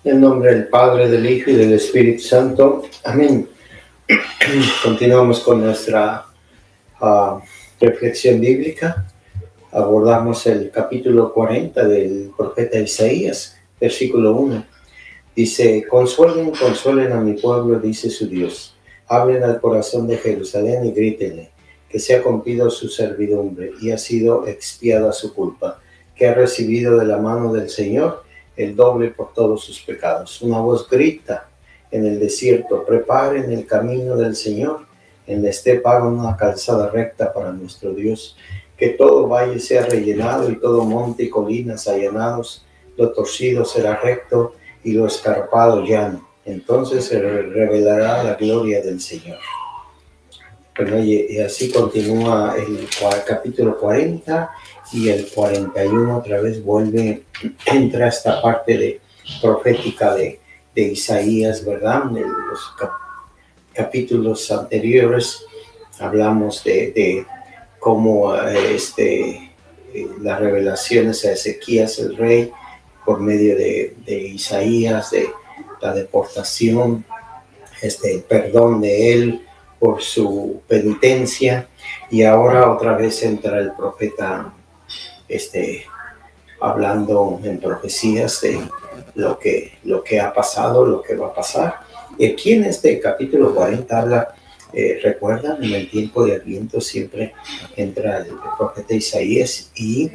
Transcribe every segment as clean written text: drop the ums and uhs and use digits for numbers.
En nombre del Padre, del Hijo y del Espíritu Santo. Amén. Continuamos con nuestra reflexión bíblica. Abordamos el capítulo 40 del profeta Isaías, versículo 1. Dice: consuelen, consuelen a mi pueblo, dice su Dios. Hablen al corazón de Jerusalén y grítenle que se ha cumplido su servidumbre y ha sido expiada su culpa, que ha recibido de la mano del Señor el doble por todos sus pecados. Una voz grita en el desierto: preparen el camino del Señor, en la estepa hagan una calzada recta para nuestro Dios. Que todo valle sea rellenado y todo monte y colinas allanados, lo torcido será recto y lo escarpado llano. Entonces se revelará la gloria del Señor. Bueno, y así continúa el capítulo 40 y el 41 otra vez entra esta parte profética de Isaías, ¿verdad? En los capítulos anteriores hablamos de cómo las revelaciones a Ezequías el rey por medio de Isaías, de la deportación, el perdón de él por su penitencia, y ahora otra vez entra el profeta hablando en profecías de lo que ha pasado, lo que va a pasar. Y aquí en este capítulo 40 habla, recuerdan, en el tiempo de Adviento siempre entra el profeta Isaías, y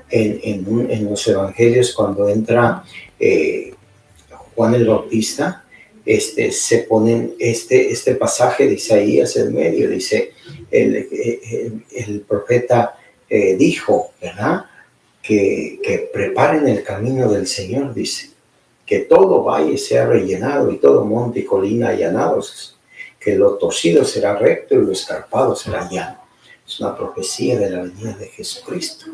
en los evangelios cuando entra Juan el Bautista, se ponen este pasaje de Isaías en medio. Dice, el profeta dijo, ¿verdad? Que preparen el camino del Señor, dice, que todo valle sea rellenado y todo monte y colina allanados, que lo torcido será recto y lo escarpado será llano. Es una profecía de la venida de Jesucristo.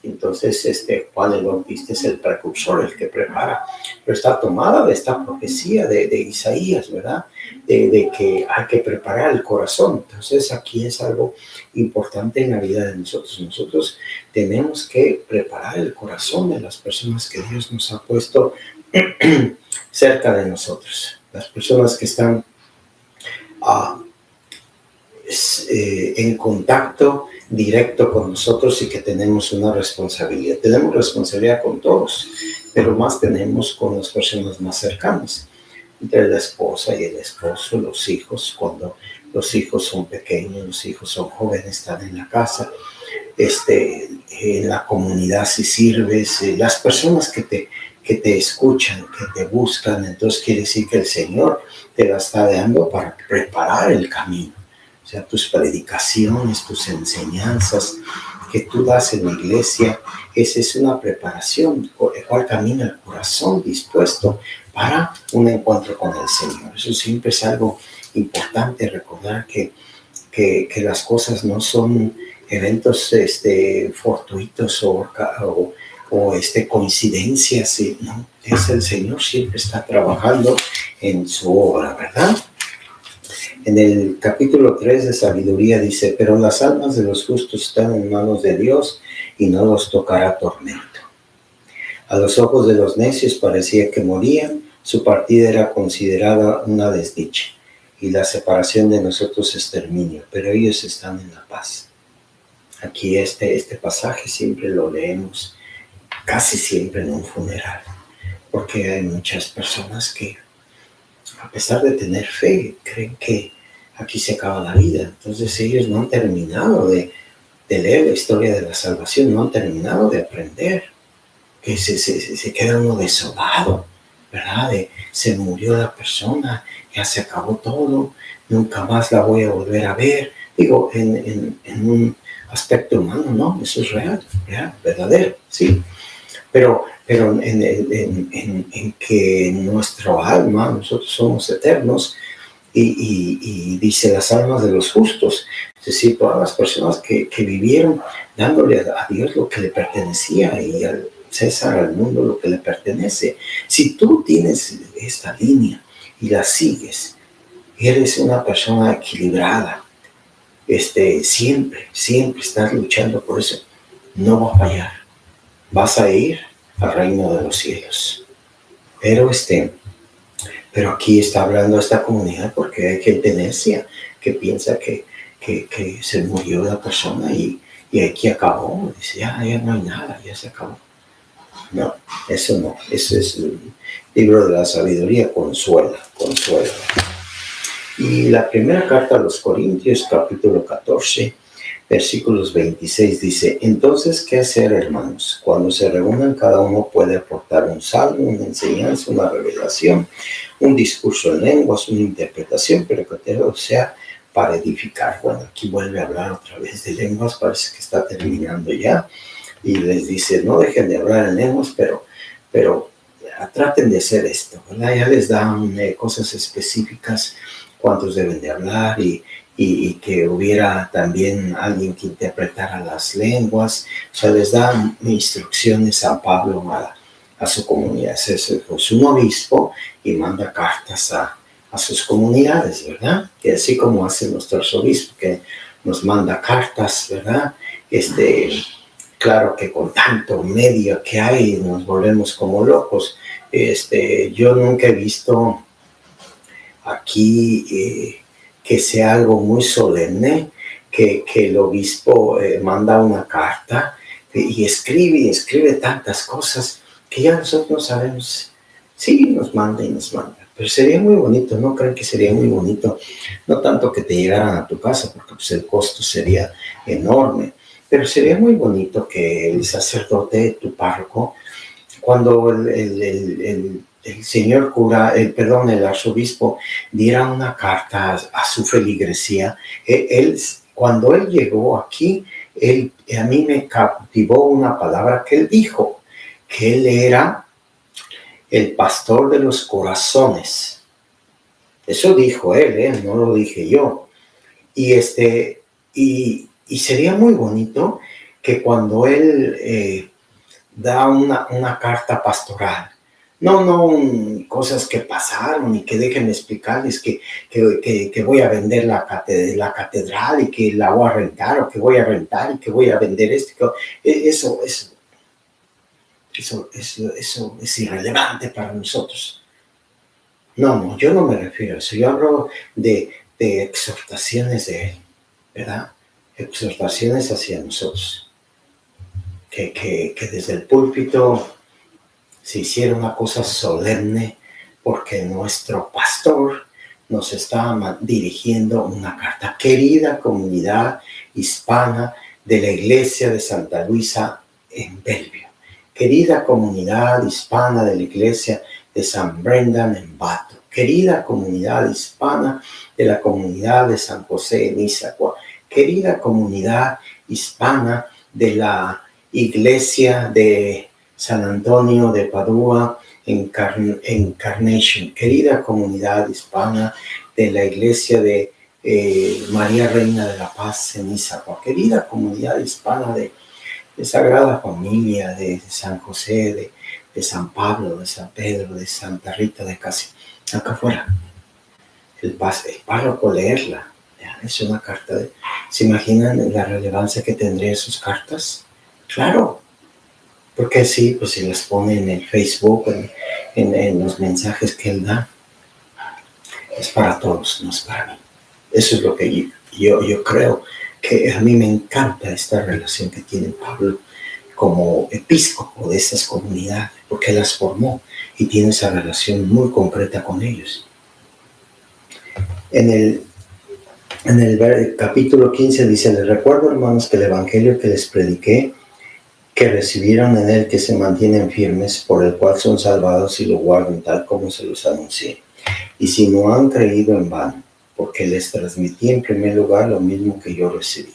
Entonces Juan el Bautista es el precursor, el que prepara, pero está tomada de esta profecía de Isaías, ¿verdad? De que hay que preparar el corazón. Entonces aquí es algo importante en la vida de nosotros. Nosotros tenemos que preparar el corazón de las personas que Dios nos ha puesto cerca de nosotros, las personas que están en contacto directo con nosotros y que tenemos una responsabilidad. Tenemos responsabilidad con todos, pero más tenemos con las personas más cercanas, entre la esposa y el esposo, los hijos, cuando los hijos son pequeños, los hijos son jóvenes, están en la casa, en la comunidad si sirves, las personas que te escuchan, que te buscan. Entonces quiere decir que el Señor te la está dando para preparar el camino. O sea, tus predicaciones, tus enseñanzas que tú das en la iglesia, esa es una preparación, el cual camina el corazón dispuesto para un encuentro con el Señor. Eso siempre es algo importante, recordar que las cosas no son eventos fortuitos o coincidencias, ¿no? Es el Señor, siempre está trabajando en su obra, ¿verdad? En el capítulo 3 de Sabiduría dice: pero las almas de los justos están en manos de Dios y no los tocará tormento. A los ojos de los necios parecía que morían, su partida era considerada una desdicha y la separación de nosotros exterminio, pero ellos están en la paz. Aquí este pasaje siempre lo leemos, casi siempre en un funeral, porque hay muchas personas que, a pesar de tener fe, creen que aquí se acaba la vida. Entonces ellos no han terminado de leer la historia de la salvación, no han terminado de aprender, que se queda uno desolado, ¿verdad? Se murió la persona, ya se acabó todo, nunca más la voy a volver a ver. Digo, en un aspecto humano, no, eso es real, verdadero, sí. Pero en que nuestro alma, nosotros somos eternos, y dice las almas de los justos, es decir, todas las personas que vivieron dándole a Dios lo que le pertenecía y al César, al mundo, lo que le pertenece. Si tú tienes esta línea y la sigues, eres una persona equilibrada, siempre estás luchando por eso, no va a fallar. Vas a ir al reino de los cielos. Pero pero aquí está hablando esta comunidad porque hay gente necia que piensa que se murió la persona y aquí acabó. Dice, ya no hay nada, ya se acabó. No, eso no. Eso es el libro de la sabiduría, consuela. Y la primera carta a los Corintios, capítulo 14, versículos 26, dice, entonces, ¿qué hacer, hermanos? Cuando se reúnan, cada uno puede aportar un salmo, una enseñanza, una revelación, un discurso en lenguas, una interpretación, pero que todo sea para edificar. Bueno, aquí vuelve a hablar otra vez de lenguas, parece que está terminando ya, y les dice, no dejen de hablar en lenguas, pero traten de hacer esto, ¿verdad? Ya les dan cosas específicas, cuántos deben de hablar y que hubiera también alguien que interpretara las lenguas. O sea, les da instrucciones a Pablo a su comunidad. Es un obispo y manda cartas a sus comunidades, ¿verdad? Que así como hacen nuestros obispos, que nos manda cartas, ¿verdad? Claro que con tanto medio que hay nos volvemos como locos. Yo nunca he visto aquí que sea algo muy solemne, que el obispo manda una carta y escribe tantas cosas que ya nosotros no sabemos. Sí, nos manda y nos manda. Pero sería muy bonito, ¿no creen que sería muy bonito? No tanto que te llegaran a tu casa, porque pues, el costo sería enorme, pero sería muy bonito que el sacerdote, tu párroco, cuando el señor cura, el arzobispo, diera una carta a su feligresía, cuando él llegó aquí, a mí me cautivó una palabra que él dijo, que él era el pastor de los corazones. Eso dijo él, no lo dije yo. Y sería muy bonito que cuando él da una carta pastoral, no cosas que pasaron y que déjenme explicarles que voy a vender la catedral y que la voy a rentar o que voy a rentar y que voy a vender esto. Eso es irrelevante para nosotros. No, yo no me refiero a eso. Yo hablo de exhortaciones de él, ¿verdad? Exhortaciones hacia nosotros. Que desde el púlpito se hiciera una cosa solemne porque nuestro pastor nos está dirigiendo una carta. Querida comunidad hispana de la iglesia de Santa Luisa en Bellevue. Querida comunidad hispana de la iglesia de San Brendan en Bato. Querida comunidad hispana de la comunidad de San José en Issaquah. Querida comunidad hispana de la iglesia de San Antonio de Padua en Carnation. Querida comunidad hispana de la iglesia de María Reina de la Paz en Issaquah. Querida comunidad hispana de Sagrada Familia, de San José, de San Pablo, de San Pedro, de Santa Rita de Casi. Acá afuera. El párroco leerla. Es una carta. ¿Se imaginan la relevancia que tendrían sus cartas? Claro. Porque sí, pues si las pone en el Facebook, en los mensajes que él da, es para todos, no es para mí. Eso es lo que yo creo, que a mí me encanta esta relación que tiene Pablo como episcopo de esas comunidades, porque las formó y tiene esa relación muy concreta con ellos. En el capítulo 15 dice, les recuerdo, hermanos, que el evangelio que les prediqué, que recibieron en él, que se mantienen firmes, por el cual son salvados y lo guardan tal como se los anuncié. Y si no han creído, en vano, porque les transmití en primer lugar lo mismo que yo recibí.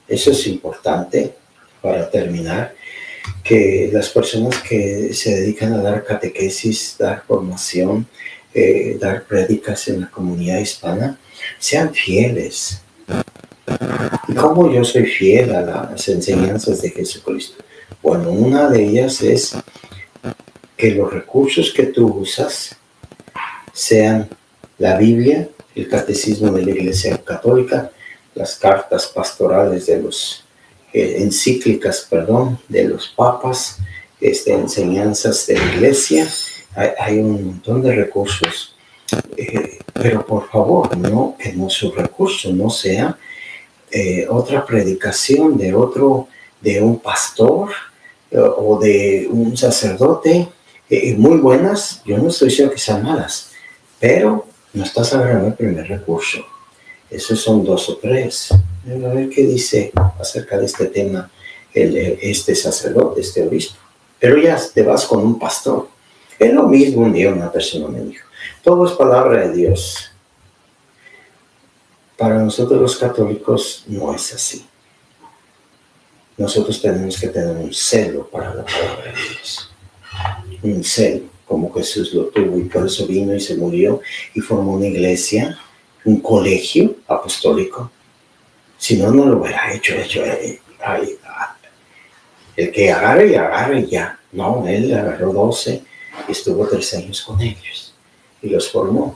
Eso es importante para terminar, que las personas que se dedican a dar catequesis, dar formación, dar prédicas en la comunidad hispana, sean fieles. ¿Y cómo yo soy fiel a las enseñanzas de Jesucristo? Bueno, una de ellas es que los recursos que tú usas sean la Biblia, el Catecismo de la Iglesia Católica, las cartas pastorales de los encíclicas, de los papas, enseñanzas de la iglesia. Hay un montón de recursos, pero por favor, no, que su recurso no sea otra predicación de un pastor o de un sacerdote, muy buenas. Yo no estoy diciendo que sean malas, pero no estás agarrando el primer recurso. Esos son 2 o 3. A ver qué dice acerca de este tema este sacerdote, este obispo. Pero ya te vas con un pastor. Es lo mismo. Un día una persona me dijo, todo es palabra de Dios. Para nosotros los católicos no es así. Nosotros tenemos que tener un celo para la palabra de Dios. Un celo, como Jesús lo tuvo, y por eso vino y se murió y formó una iglesia, un colegio apostólico. Si no, no lo hubiera hecho. El que agarre y ya. No, él agarró 12 y estuvo 3 años con ellos y los formó.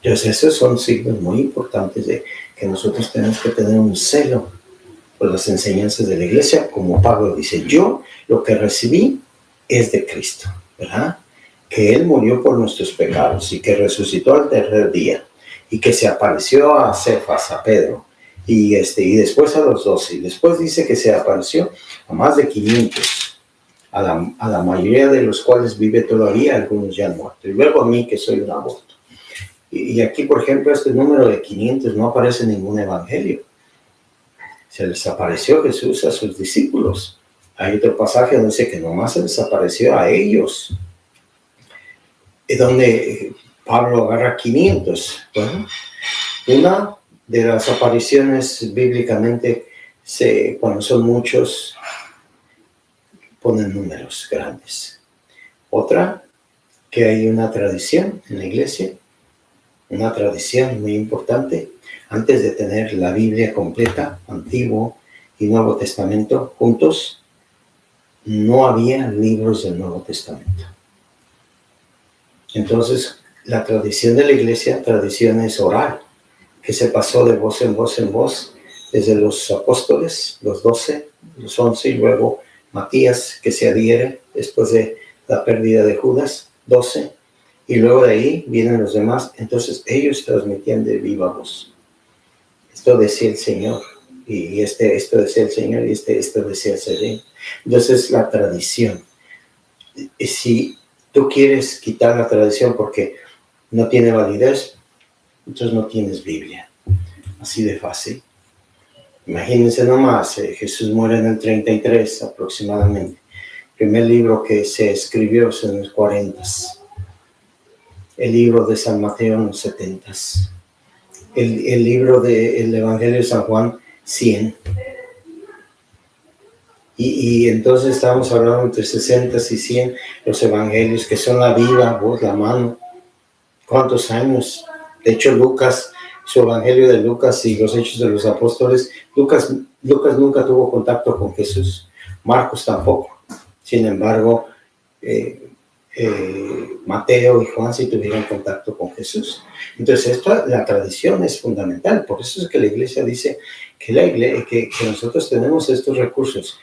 Entonces, esos son signos muy importantes de que nosotros tenemos que tener un celo por las enseñanzas de la iglesia, como Pablo dice, yo lo que recibí es de Cristo, ¿verdad? Que Él murió por nuestros pecados y que resucitó al 3er día y que se apareció a Cefas, a Pedro, y después a los 12, y después dice que se apareció a más de 500, a la mayoría de los cuales vive todavía, algunos ya han muerto, y luego a mí que soy un aborto. Y aquí, por ejemplo, este número de 500 no aparece en ningún evangelio. Se les apareció Jesús a sus discípulos. Hay otro pasaje donde dice que nomás se les apareció a ellos. Es donde Pablo agarra 500. Bueno, una de las apariciones bíblicamente, cuando son muchos, ponen números grandes. Otra, que hay una tradición en la iglesia, una tradición muy importante. Antes de tener la Biblia completa, Antiguo y Nuevo Testamento juntos, no había libros del Nuevo Testamento. Entonces, la tradición de la iglesia, tradición es oral, que se pasó de voz en voz en voz, desde los apóstoles, los 12, los 11, y luego Matías, que se adhiere después de la pérdida de Judas, 12, y luego de ahí vienen los demás. Entonces, ellos transmitían de viva voz. Esto decía el Señor, y esto decía el Señor, y esto decía el Señor. Entonces, la tradición. Y si tú quieres quitar la tradición porque no tiene validez, entonces no tienes Biblia. Así de fácil. Imagínense nomás, Jesús muere en el 33 aproximadamente. El primer libro que se escribió es en los 40. El libro de San Mateo en los 70. El libro del Evangelio de San Juan, 100. Y entonces estamos hablando entre 60 y 100 los evangelios, que son la viva voz, la mano. ¿Cuántos años? De hecho, Lucas, su evangelio de Lucas y los hechos de los apóstoles, Lucas nunca tuvo contacto con Jesús. Marcos tampoco. Sin embargo, Mateo y Juan sí tuvieron contacto con Jesús. Entonces, la tradición es fundamental. Por eso es que la iglesia dice que nosotros tenemos estos recursos.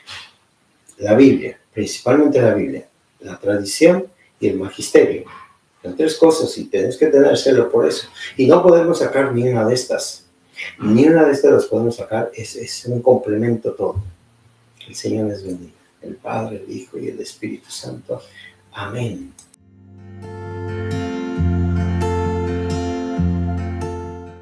La Biblia, principalmente la Biblia, la tradición y el magisterio. Son 3 cosas y tenemos que tener celo por eso. Y no podemos sacar ni una de estas. Ni una de estas las podemos sacar. Es un complemento todo. El Señor les bendiga. El Padre, el Hijo y el Espíritu Santo. Amén.